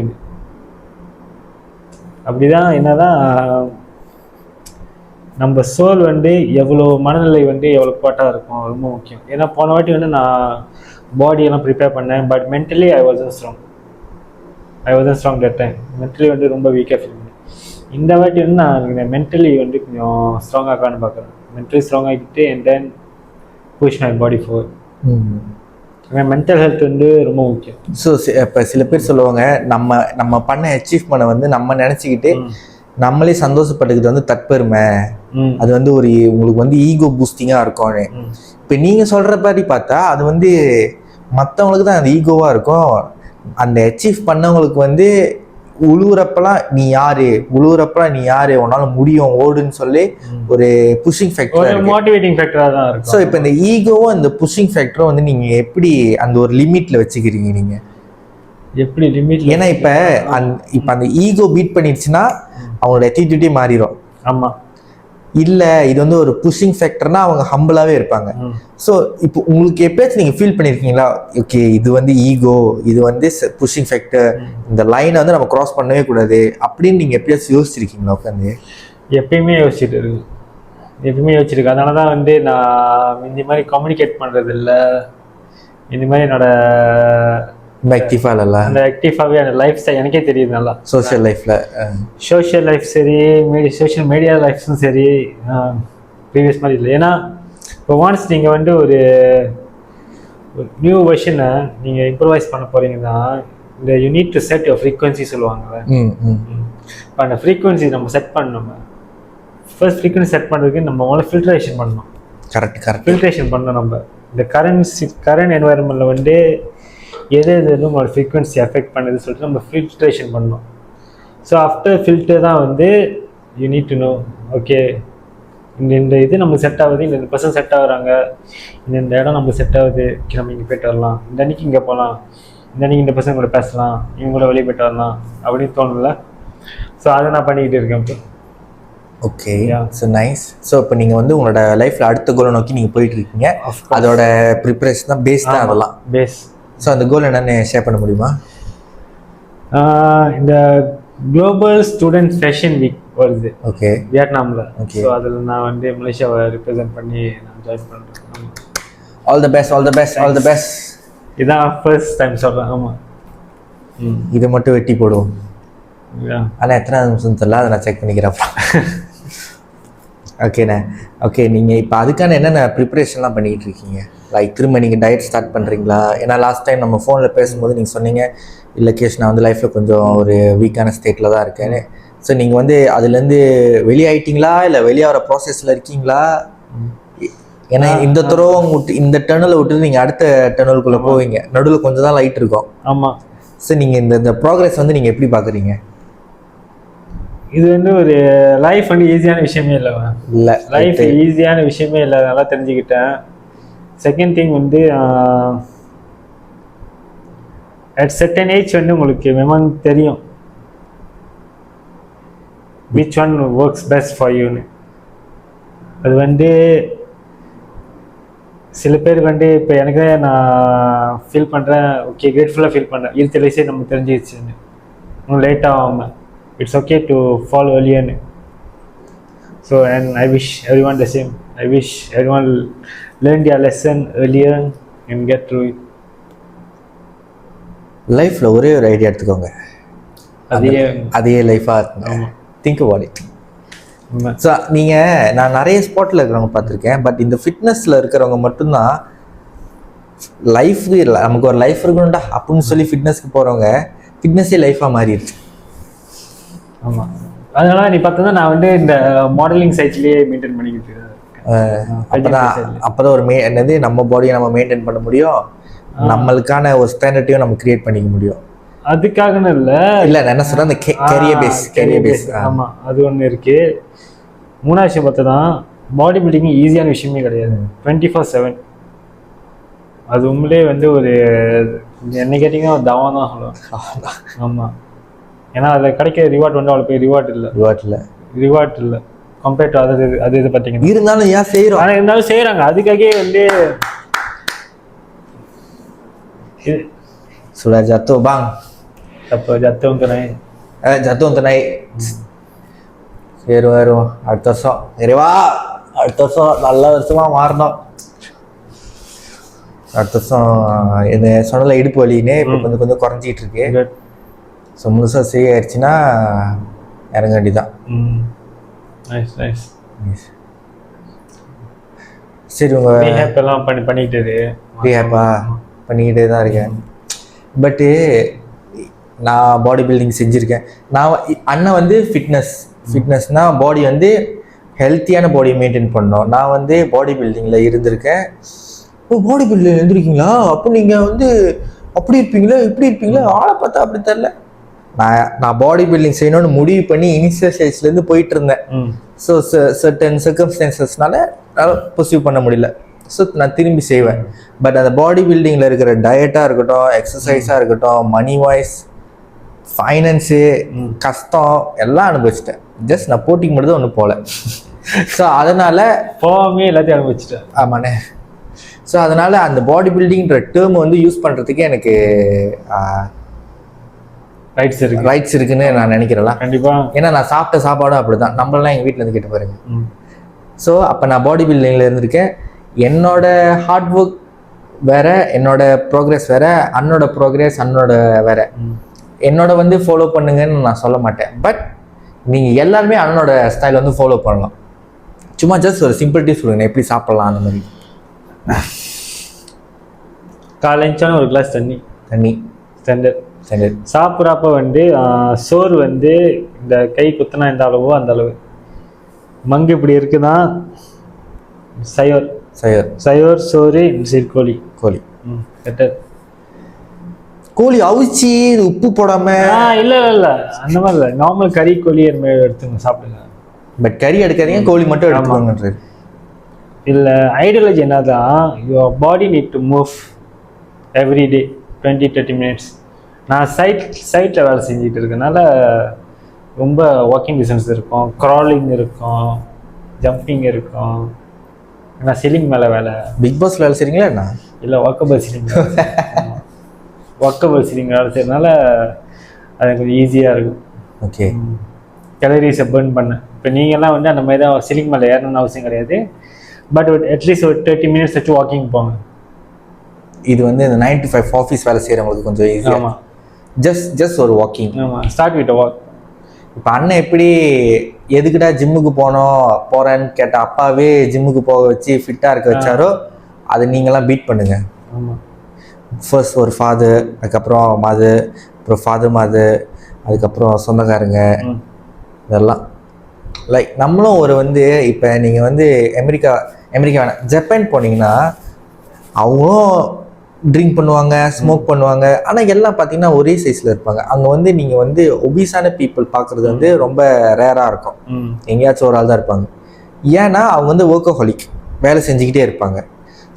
அப்படிதான் என்னதான் நம்ம சோல் வந்து எவ்வளோ மனநிலை வந்து எவ்வளோ பாட்டாக இருக்கும் ரொம்ப முக்கியம். ஏன்னா போன வாட்டி வந்து நான் பாடியெல்லாம் ப்ரிப்பேர் பண்ணேன், but mentally I was strong that time. Mentally வந்து ரொம்ப வீக்காக ஃபீல் பண்ணேன். இந்த வாட்டி வந்து நான் மென்டலி வந்து கொஞ்சம் ஸ்ட்ராங்காக இருக்கான்னு பார்க்குறேன். மென்டலி ஸ்ட்ராங் ஆகிட்டு and then push my body for. Mental health வந்து ரொம்ப முக்கியம். ஸோ இப்போ சில பேர் சொல்லுவாங்க நம்ம பண்ண அச்சீவ்மெண்ட்டை வந்து நம்ம நினச்சிக்கிட்டு நம்மளே சந்தோஷப்பட்டுக்கிட்டு வந்து தற்பெருமை, அது வந்து உங்களுக்கு வந்து ஈகோ பூஸ்டிங்காக இருக்கும்னு. இப்போ நீங்கள் சொல்கிற மாதிரி பார்த்தா அது வந்து மற்றவங்களுக்கு தான் அந்த ஈகோவாக இருக்கும். அந்த அச்சீவ் பண்ணவங்களுக்கு வந்து உழுவுறப்பெல்லாம் நீ யாரு உன்னால முடியும் ஓடுன்னு சொல்லி ஒரு புஷிங் ஃபேக்டர், மோட்டிவேட்டிங் ஃபேக்டரா தான் இருக்கும். ஸோ இப்போ இந்த ஈகோவும் அந்த புஷிங் ஃபேக்டரும் வந்து நீங்க எப்படி அந்த ஒரு லிமிட்ல வச்சுக்கிறீங்க? நீங்க எப்படி லிமிட்? ஏன்னா இப்போ அந்த ஈகோ பீட் பண்ணிடுச்சுன்னா அவங்களோட அட்டிடியூட்டே மாறிடும். ஆமா, இல்லை இது வந்து ஒரு புஷிங் ஃபேக்டர்னா அவங்க ஹம்பிளாவே இருப்பாங்க. ஸோ இப்போ உங்களுக்கு எப்பயாச்சும் நீங்கள் ஃபீல் பண்ணியிருக்கீங்களா, ஓகே இது வந்து ஈகோ, இது வந்து புஷிங் ஃபேக்டர், இந்த லைனை வந்து நம்ம கிராஸ் பண்ணவே கூடாது அப்படின்னு நீங்கள் எப்பயாச்சும் யோசிச்சிருக்கீங்களா உட்காந்து? எப்பயுமே யோசிச்சிருக்கேன். அதனால தான் வந்து நான் இந்த மாதிரி கம்யூனிகேட் பண்ணுறது இல்லை, இந்த மாதிரி என்னோட அந்த ஆக்டிவாகவே அந்த லைஃப் ஸ்டைல் எனக்கே தெரியுது நல்லா. சோஷியல் லைஃப் சரி, சோஷியல் மீடியா லைஃப்ஸும் சரி ப்ரீவியஸ் மாதிரி இல்லை. ஏன்னா இப்போ ஒன்ஸ் நீங்கள் வந்து ஒரு நியூ வெர்ஷனை நீங்கள் இம்ப்ரூவைஸ் பண்ண போகிறீங்கன்னா இந்த you need to set your frequency சொல்லுவாங்க. இப்போ அந்த ஃப்ரீக்வன்சி நம்ம செட் பண்ணணும். ஃபர்ஸ்ட் ஃப்ரீக்வன்சி செட் பண்ணுறதுக்கு நம்ம முதல்ல ஃபில்ட்ரேஷன் பண்ணணும். கரெக்ட் ஃபில்ட்ரேஷன் பண்ணணும். நம்ம இந்த கரண்ட் என்வாயர்மெண்ட்டில் வந்து எது நம்மளோட ஃப்ரீக்வன்சி எஃபெக்ட் பண்ணுதுன்னு சொல்லிட்டு நம்ம ஃபில்ட்ரேஷன் பண்ணணும். ஸோ ஆஃப்டர் ஃபில்டர் தான் வந்து you need to know, okay இந்த இது நம்மளுக்கு செட் ஆகுது, இந்த பர்சன் செட் ஆகுறாங்க, இந்த இடம் நம்மளுக்கு செட் ஆகுது, நம்ம இங்கே போய்ட்டு வரலாம், இந்த அன்னைக்கு இங்கே போகலாம், இந்த அன்னைக்கு இந்த பர்சன் கூட பேசலாம், இவங்க கூட வெளியே போய்ட்டு வரலாம் அப்படின்னு தோணல. ஸோ அதை நான் பண்ணிக்கிட்டு இருக்கேன். இப்போ okay, Yeah. So nice. So இப்போ நீங்கள் வந்து உங்களோட லைஃப்பில் அடுத்த கோலை நோக்கி நீங்கள் போயிட்டு இருக்கீங்க. அதோட ப்ரிப்பரேஷன் தான் பேஸ் தான் அதெல்லாம். பேஸ். ஸோ அந்த கோல் என்னன்னு ஷேர் பண்ண முடியுமா? இந்த குளோபல் ஸ்டூடெண்ட் ஃபேஷன் வீக் வருது ஓகே, வியட்நாமில். Okay. ஸோ அதில் நான் வந்து மலேசியாவை ரிப்ரசென்ட் பண்ணி நான் ஜாயின் பண்ணுறேன். All the best, all the best, all the best. இதான் ஃபர்ஸ்ட் டைம் சொல்கிறேன். ஆமாம். இது மட்டும் வெட்டி போடுவோம். ஆனால் எத்தனை நிமிஷம் தெரியல, அதை நான் செக் பண்ணிக்கிறேன். ஓகேண்ணே. ஓகே, நீங்கள் இப்போ அதுக்கான என்னென்ன ப்ரிப்பரேஷன்லாம் பண்ணிக்கிட்டு இருக்கீங்க? லைக் திரும்ப நீங்கள் டயட் ஸ்டார்ட் பண்ணுறீங்களா? ஏன்னா லாஸ்ட் டைம் நம்ம ஃபோனில் பேசும்போது நீங்கள் சொன்னீங்க, இல்லை கேஷ் நான் வந்து லைஃப்பில் கொஞ்சம் ஒரு வீக்கான ஸ்டேட்டில் தான் இருக்கேன்னு. ஸோ நீங்கள் வந்து அதுலேருந்து வெளியாயிட்டீங்களா இல்லை வெளியாகிற ப்ராசஸில் இருக்கீங்களா? ஏன்னா இந்த துறவம் விட்டு இந்த டர்னலை விட்டு நீங்கள் அடுத்த டர்னலுக்குள்ளே போவீங்க, நடுவில் கொஞ்சம் தான் லைட் இருக்கும். ஆமாம். ஸோ நீங்கள் இந்த ப்ராக்ரஸ் வந்து நீங்கள் எப்படி பார்க்குறீங்க? இது வந்து ஒரு லைஃப் வந்து ஈஸியான விஷயமே இல்லை. இல்லை, லைஃப் ஈஸியான விஷயமே இல்லை, நல்லா தெரிஞ்சுக்கிட்டேன். செகண்ட் திங் வந்து அட் செர்டன் ஏஜ் வந்து உங்களுக்கு மெமன் தெரியும் which one works best for யூன்னு. அது வந்து சில பேருக்கு வந்து இப்போ எனக்கு நான் ஃபீல் பண்ணுறேன், ஓகே கிரேட்ஃபுல்லாக ஃபீல் பண்ணுறேன், இருக்க வயசே நம்ம தெரிஞ்சிடுச்சுன்னு. இன்னும் லேட்டாக ஆகாமல் it's okay to follow earlier. So and I wish everyone the same. I wish everyone learn their lesson earlier and get through it. லைஃப்பில் ஒரே ஒரு ஐடியா எடுத்துக்கோங்க, அதே லைஃபாக இருக்குங்க. Think about it. ஸோ நீங்கள், நான் நிறைய ஸ்பாட்டில் இருக்கிறவங்க பார்த்துருக்கேன், பட் இந்த ஃபிட்னஸில் இருக்கிறவங்க மட்டும்தான் லைஃபு இல்லை, நமக்கு ஒரு லைஃப் இருக்கணும்டா அப்படின்னு சொல்லி ஃபிட்னஸ்க்கு போகிறவங்க ஃபிட்னஸே லைஃபாக மாறிடுச்சு. ஆமாம். அதனால நீ பார்த்தா நான் வந்து இந்த மாடலிங் சைட்லேயே மெயின்டைன் பண்ணிக்கிட்டு அப்போ தான் ஒரு என்னது நம்ம பாடியை நம்ம மெயின்டைன் பண்ண முடியும், நம்மளுக்கான ஒரு ஸ்டாண்டர்டையும் நம்ம கிரியேட் பண்ணிக்க முடியும். அதுக்காகன்னு இல்லை நான் என்ன சொல்கிறேன், அந்த கேரியர் பேஸ். ஆமாம், அது ஒன்று இருக்குது. மூணாவது விஷயம் பார்த்தா தான் பாடி பில்டிங் ஈஸியான விஷயமே கிடையாது. 24/7 அது உண்மையிலே வந்து ஒரு என்ன கேட்டிங்கன்னா ஒரு தவம் தான் சொல்லுவேன். ஆமாம். ஏன்னா அதில் கிடைக்கிற ரிவார்ட் வந்து அவ்வளோ போய் ரிவார்ட் இல்லை கம்பேர்ட் டு அது இது பார்த்தீங்கன்னா. இருந்தாலும் ஏன் செய்கிறோம், ஆனால் இருந்தாலும் செய்கிறாங்க. அதுக்காகவே வந்து sudah jatuh bang, அப்போ ஜத்து வந்து jatuh untuk naik. வரும் அடுத்த வருஷம் நிறைவா, அடுத்த வருஷம் நல்ல வருஷமாக மாறணும். அடுத்த வருஷம் இந்த சொன்னல இடுப்பு வலின்னே இப்போ கொஞ்சம் கொஞ்சம் குறைஞ்சிட்டு இருக்கு. ஸோ முழுசாக சரியாயிடுச்சுன்னா இறங்க வேண்டியதான். சரி, உங்கள் ரீஹேப்லாம் பண்ணிக்கிட்டு பண்ணிக்கிட்டே தான் இருக்கேன். பட்டு நான் பாடி பில்டிங் செஞ்சுருக்கேன். நான் அண்ணன் வந்து ஃபிட்னஸ்னால் பாடி வந்து ஹெல்த்தியான பாடியை மெயின்டைன் பண்ணோம். நான் வந்து பாடி பில்டிங்கில் இருந்திருக்கேன். பாடி பில்டிங்கில் இருந்திருக்கீங்களா? அப்போ நீங்கள் வந்து அப்படி இருப்பீங்களா, இப்படி இருப்பீங்களா? ஆளை பார்த்தா அப்படி தெரில. நான் பாடி பில்டிங் செய்யணும்னு முடிவு பண்ணி இனிஷியல் ஸ்டேஜ்லேருந்து போயிட்டு இருந்தேன். ஸோ சர்டன் சர்க்கம்ஸ்டான்சஸ்னால பர்சியூ பண்ண முடியல. ஸோ நான் திரும்பி செய்வேன். பட் அந்த பாடி பில்டிங்கில் இருக்கிற டயட்டாக இருக்கட்டும், எக்ஸசைஸாக இருக்கட்டும், மணி வாய்ஸ், ஃபைனான்ஸு, கஷ்டம் எல்லாம் அனுபவிச்சிட்டேன். ஜஸ்ட் நான் போட்டிக்கு மட்டும் தான் ஒன்றும் போகல. ஸோ அதனால் போகாமே எல்லாத்தையும் அனுபவிச்சிட்டேன். ஆமாண்ணே. ஸோ அதனால் அந்த பாடி பில்டிங்கிற டேர்ம் வந்து யூஸ் பண்ணுறதுக்கு எனக்கு ரைட்ஸ் இருக்குன்னு நான் நினைக்கிறேன். கண்டிப்பாக. ஏன்னா நான் சாப்பிட்ட சாப்பாடும் அப்படி தான். நம்மளாம் எங்கள் வீட்டில் இருந்து கேட்டு பாருங்க. ஸோ அப்போ நான் பாடி பில்டிங்கில் இருந்திருக்கேன். என்னோட ஹார்ட் ஒர்க் வேற, என்னோட ப்ரோக்ரஸ் வேற, அண்ணோட ப்ரோக்ரஸ் வேற. என்னோட வந்து ஃபாலோ பண்ணுங்கன்னு நான் சொல்ல மாட்டேன். பட் நீங்கள் எல்லாருமே அண்ணனோட ஸ்டைல் வந்து ஃபாலோ பண்ணலாம். சும்மா ஜஸ்ட் ஒரு சிம்பிள் டிப்ஸ் சொல்லுங்க, எப்படி சாப்பிடலாம் அந்த மாதிரி. காலைச்சான ஒரு கிளாஸ் தண்ணி ஸ்டாண்டர்ட். சாப்பிட்றப்ப வந்து சோறு வந்து இந்த கை குத்துனா எந்த அளவோ அந்த அளவு. மங்கு இப்படி இருக்குதான் சயோர் சோறு கோழி கோழி அவிச்சி உப்பு போடாம இல்ல அந்த மாதிரி இல்லை. நார்மல் கறி கோழி எடுத்துங்க சாப்பிடுங்க. பட் கறி எடுக்காதீங்க, கோழி மட்டும் எடுத்துக்கோங்க. இல்லை ஐடியாலஜி என்னதான், your body need to move every day 20-30 minutes. நான் சைட்டில் வேலை செஞ்சுட்டு இருக்கனால ரொம்ப வாக்கிங் டிஸ்டன்ஸ் இருக்கும், க்ராலிங் இருக்கும், ஜம்பிங் இருக்கும். ஆனால் சீலிங் மேலே வேலை. பிக் பாஸ் வேலை செய்றீங்களா என்ன? இல்லை, வாக்கபிள் சீலிங். வாக்கபிள் சீலிங் வேலை செய்யறதுனால அது கொஞ்சம் ஈஸியாக இருக்கும். ஓகே. கேலரிஸை பர்ன் பண்ண. இப்போ நீங்கள்லாம் வந்து அந்த மாதிரி தான் சீலிங் மேலே ஏறணும்னு அவசியம் கிடையாது. பட் அட்லீஸ்ட் ஒரு 30 minutes வச்சு வாக்கிங் போங்க. இது வந்து இந்த 9 to 5 ஆஃபீஸ் வேலை செய்கிறவங்களுக்கு கொஞ்சம் ஈஸியாக. ஆமாம், ஜஸ்ட் ஒரு வாக்கிங். ஆமாம், ஸ்டார்ட் வித் வாக். இப்போ அண்ணன் எப்படி எதுக்குடா ஜிம்முக்கு போகிறேன்னு கேட்ட அப்பாவே ஜிம்முக்கு போக வச்சு ஃபிட்டாக இருக்க வச்சாரோ அதை நீங்களாம் பீட் பண்ணுங்க. ஆமாம். ஃபர்ஸ்ட் ஒரு ஃபாதர், அதுக்கப்புறம் அப்புறம் ஃபாதர் அதுக்கப்புறம் சொந்தக்காரங்க, இதெல்லாம் லைக் நம்மளும் ஒரு வந்து இப்போ நீங்கள் வந்து அமெரிக்கா வேணாம், ஜப்பான் போனீங்கன்னா அவங்களும் ட்ரிங்க் பண்ணுவாங்க, ஸ்மோக் பண்ணுவாங்க. ஆனால் எல்லாம் பார்த்தீங்கன்னா ஒரே சைஸில் இருப்பாங்க. அங்கே வந்து நீங்கள் வந்து ஒபீஸான பீப்புள் பார்க்குறது வந்து ரொம்ப ரேராக இருக்கும். எங்கேயாச்சும் ஒரு ஆள் தான் இருப்பாங்க. ஏன்னா அவங்க வந்து ஒர்க்கஹாலிக், வேலை செஞ்சுக்கிட்டே இருப்பாங்க.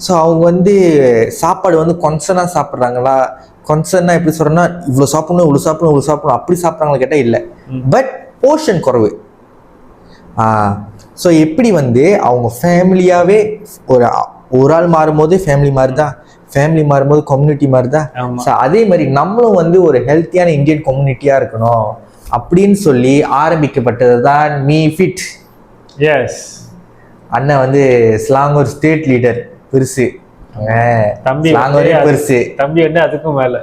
ஸோ அவங்க வந்து சாப்பாடு வந்து கொன்சனாக சாப்பிட்றாங்களா, கொன்சன்னா எப்படி சொல்கிறேன்னா இவ்வளோ சாப்பிடணும் அப்படி சாப்பிட்றாங்களா கேட்டால் இல்லை. பட் போர்ஷன் குறைவு. ஸோ எப்படி வந்து அவங்க ஃபேமிலியாகவே ஒரு ஆள் மாறும்போது ஃபேமிலி மாறுதா, ஃபேமிலி மாறும்போது கம்யூனிட்டி மாறுதா. ஸோ அதே மாதிரி நம்மளும் வந்து ஒரு ஹெல்த்தியான இந்தியன் கம்யூனிட்டியாக இருக்கணும் அப்படின்னு சொல்லி ஆரம்பிக்கப்பட்டது தான் மீ ஃபிட். எஸ். அண்ணன் வந்து ஸ்லாங்கூர் ஸ்டேட் லீடர் பெருசு, தம்பி பெருசு, தம்பி வந்து அதுக்கும் மேலே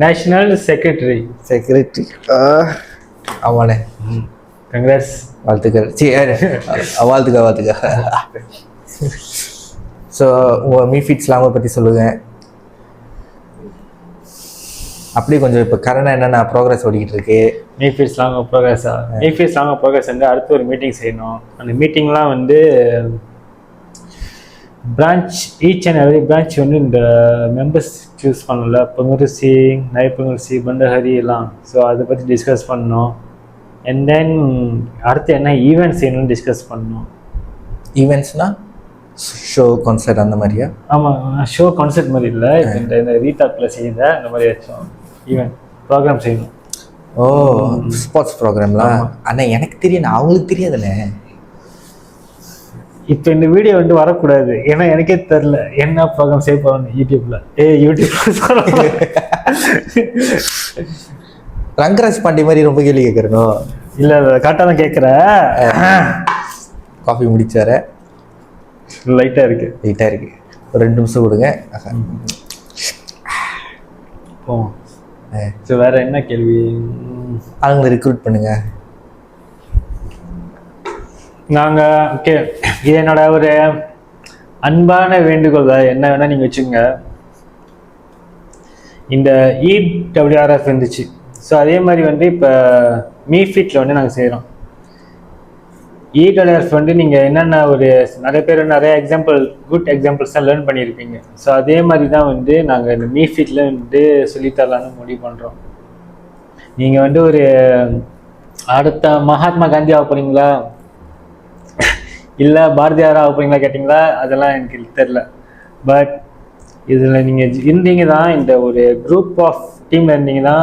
நேஷனல் செக்ரட்டரி. ஆமாண்ணே, கங்க்ராட்ஸ், வாழ்த்துக்கள். வாழ்த்துக்க. ஸோ உங்கள் மீஃபிட் ஸ்லாங்கை பற்றி சொல்லுங்கள். அப்படியே கொஞ்சம் இப்போ கரண்ட் என்னென்ன ப்ரோக்ரஸ் ஓடிக்கிட்டு இருக்கு? மீஃபிட் ஸ்லாங் ப்ரோக்ரஸா? மீஃபிட் ஸ்லாங் ப்ரோக்ரஸ் வந்து அடுத்து ஒரு மீட்டிங் செய்யணும். அந்த மீட்டிங்லாம் வந்து branch, each and every branch வந்து இந்த மெம்பர்ஸ் சூஸ் பண்ணல. பங்குரு சிங், நைபங்குரு சி, பண்டஹரி எல்லாம். ஸோ அதை பற்றி டிஸ்கஸ் பண்ணோம். அண்ட் தென் அடுத்து என்ன ஈவெண்ட்ஸ் செய்யணும்னு டிஸ்கஸ் பண்ணோம். ஈவெண்ட்ஸ்னால் ஷோ, கான்சர்ட் அந்த மாதிரியா? ஆமாம், ஷோ கான்சர்ட் மாதிரி இல்லை, இந்த ரீதாப்பில் செய்த இந்த மாதிரி ஏதாச்சும் ஈவெண்ட் ப்ரோக்ராம் செய்யணும். ஓ, ஸ்போர்ட்ஸ் ப்ரோக்ராம்லாம்? ஆனால் எனக்கு தெரியும், அவங்களுக்கு தெரியாதுண்ணே. இப்போ இந்த வீடியோ வந்து வரக்கூடாது, ஏன்னா எனக்கே தெரில என்ன ப்ரோக்ராம் செய்ய போகிறோன்னு. யூடியூப்ல ரங்கராஜ் பாண்டி மாதிரி ரொம்ப கேள்வி கேட்குறணும். இல்லை, கரெக்டாக தான் கேட்குறேன். காஃபி முடிச்சார? லைட்டாக இருக்கு. ஒரு 2 நிமிஷம் கொடுங்க. ஸோ வேற என்ன கேள்வி? அவங்களை ரிக்ரூட் பண்ணுங்க. நாங்கள் ஓகே, இது என்னோட ஒரு அன்பான வேண்டுகோள் தான். என்ன வேணால் நீங்கள் வச்சுங்க. இந்த EWRF இருந்துச்சு. ஸோ அதே மாதிரி வந்து இப்போ மீஃபிட்டில் வந்து நாங்கள் செய்கிறோம். EWRF வந்து நீங்கள் என்னென்ன நிறைய பேர் நிறைய குட் எக்ஸாம்பிள்ஸ் தான் லேர்ன் பண்ணியிருப்பீங்க. ஸோ அதே மாதிரி தான் வந்து நாங்கள் இந்த மீஃபிட்டில் வந்து சொல்லித்தரலான்னு முடிவு பண்ணுறோம். நீங்கள் வந்து ஒரு அடுத்த மகாத்மா காந்தி ஆக போகிறீங்களா, இல்லை பாரதியார் ஆக போகிறீங்களா கேட்டிங்களா, அதெல்லாம் எனக்கு தெரில. பட் இதில் நீங்கள் இருந்தீங்க தான், இந்த ஒரு குரூப் ஆஃப் டீமில் இருந்தீங்கன்னா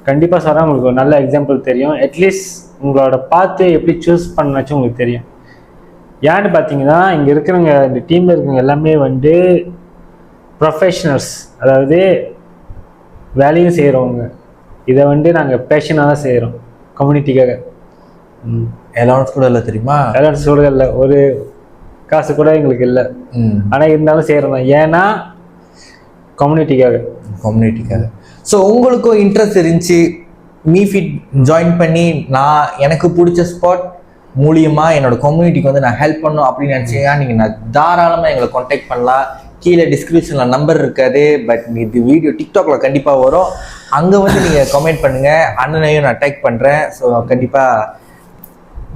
கண்டிப்பாக சொல்கிறேன், உங்களுக்கு ஒரு நல்ல எக்ஸாம்பிள் தெரியும். அட்லீஸ்ட் உங்களோட பார்த்து எப்படி சூஸ் பண்ணாச்சும் உங்களுக்கு தெரியும். ஏன்னு பார்த்தீங்கன்னா இங்கே இருக்கிறவங்க, இந்த டீமில் இருக்கிறவங்க எல்லாமே வந்து ப்ரொஃபஷனல்ஸ், அதாவது வேலையும் செய்கிறவங்க. இதை வந்து நாங்கள் பேஷனாக தான் செய்கிறோம், கம்யூனிட்டிக்காக. அலௌன்ஸ் கூட இல்லை தெரியுமா? அலௌன்ஸ் கூட இல்லை, ஒரு காசு கூட எங்களுக்கு இல்லை. ஆனால் இருந்தாலும் செய்கிறோம் தான், ஏன்னா கம்யூனிட்டிக்காக. ஸோ உங்களுக்கும் இன்ட்ரெஸ்ட் இருந்துச்சு, மீஃபிட் ஜாயின் பண்ணி எனக்கு பிடிச்ச ஸ்பாட் மூலியமாக என்னோட கம்யூனிட்டிக்கு வந்து நான் ஹெல்ப் பண்ணணும் அப்படின்னு நினச்சிங்கன்னா நீங்கள் தாராளமாக எங்களை கான்டாக்ட் பண்ணலாம். கீழே டிஸ்கிரிப்ஷனில் நம்பர் இருக்காது, பட் இது வீடியோ டிக்டாக்ல கண்டிப்பாக வரும். அங்கே வந்து நீங்கள் கமெண்ட் பண்ணுங்கள், அண்ணனையும் நான் டேக் பண்ணுறேன். ஸோ கண்டிப்பாக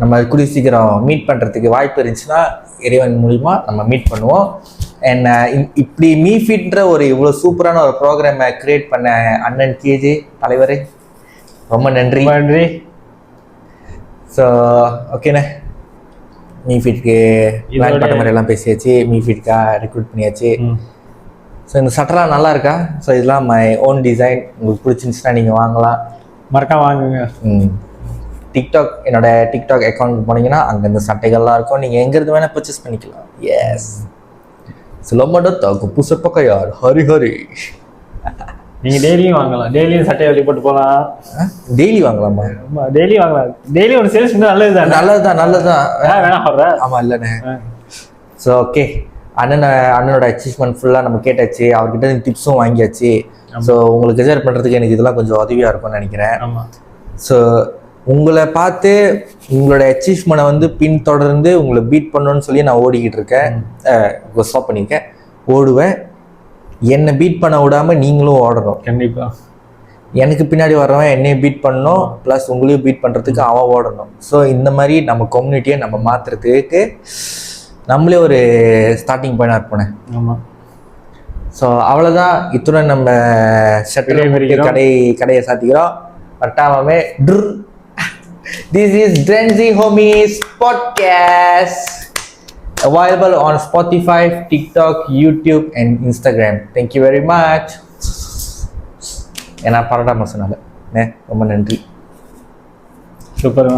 நம்ம கூடிய சீக்கிரம் மீட் பண்ணுறதுக்கு வாய்ப்பு இருந்துச்சுன்னா இறைவன் மூலிமா நம்ம மீட் பண்ணுவோம். அண்ட் இப்படி மீஃபிட்ன்ற ஒரு இவ்வளோ சூப்பரான ஒரு ப்ரோக்ராமை கிரியேட் பண்ண அண்ணன் கேஜே தலைவரே ரொம்ப நன்றி. ஸோ ஓகேண்ணே, மீஃபிட்க்கு பிளான் பண்ண மாதிரி எல்லாம் பேசியாச்சு, மீஃபிட்காக ரெக்ரூட் பண்ணியாச்சு. ஸோ இந்த சட்டெல்லாம் நல்லா இருக்கா? ஸோ இதெல்லாம் மை ஓன் டிசைன், உங்களுக்கு பிடிச்சிருந்துச்சுன்னா நீங்கள் வாங்கலாம், மறக்காம வாங்குங்க. டிக்டாக் என்னோட டிக்டாக் அக்கௌண்ட் போனீங்கன்னா அங்கே இந்த சட்டைகள்லாம் இருக்கும், நீங்கள் எங்கேருந்து வேணால் பர்ச்சேஸ் பண்ணிக்கலாம். எஸ் சிலம்படத்தா குப்பு செப்பக்கையார் ஹரி ஹரி. நீங்கள் டெய்லியும் வாங்கலாம், டெய்லியும் சட்டையை வெளியே போட்டு போகலாம். டெய்லி வாங்கலாமா? ஆமாம் டெய்லி வாங்கலாம், டெய்லி ஒரு சேல்ஸ் பண்ணால் நல்லது தான். நல்லதுதான். வேணாம் சொல்ற. ஆமாம் இல்லைண்ணே. ஸோ ஓகே, அண்ணனோட அச்சீவ்மெண்ட் ஃபுல்லாக நம்ம கேட்டாச்சு, அவர்கிட்ட டிப்ஸும் வாங்கியாச்சு. ஸோ உங்களுக்கு ரிசர்வ் பண்ணுறதுக்கு எனக்கு இதெல்லாம் கொஞ்சம் உதவியாக இருக்கும்னு நினைக்கிறேன். ஆமாம். ஸோ உங்களை பார்த்து உங்களோட அச்சீவ்மெண்ட்டை வந்து பின்தொடர்ந்து உங்களை பீட் பண்ணணும்னு சொல்லி நான் ஓடிக்கிட்டு இருக்கேன். ஸ்டாப் பண்ணியிருக்கேன், ஓடுவேன். என்னை பீட் பண்ண விடாமல் நீங்களும் ஓடணும். கண்டிப்பாக எனக்கு பின்னாடி வர்றவன் என்னையும் பீட் பண்ணணும், ப்ளஸ் உங்களையும் பீட் பண்ணுறதுக்கு அவன் ஓடணும். ஸோ இந்த மாதிரி நம்ம கம்யூனிட்டியை நம்ம மாற்றுறதுக்கு நம்மளே ஒரு ஸ்டார்டிங் பாயிண்டாக இருப்போனேன். ஆமாம். ஸோ அவ்வளோதான், இத்துடன் நம்ம கடையை சாத்திக்கிறோம். பட்டாமே this is Drenzy Homies podcast available on Spotify, TikTok, YouTube and Instagram. Thank you very much. ஏன்னா பரட்டாம சொன்னால ரொம்ப நன்றி. சூப்பர்.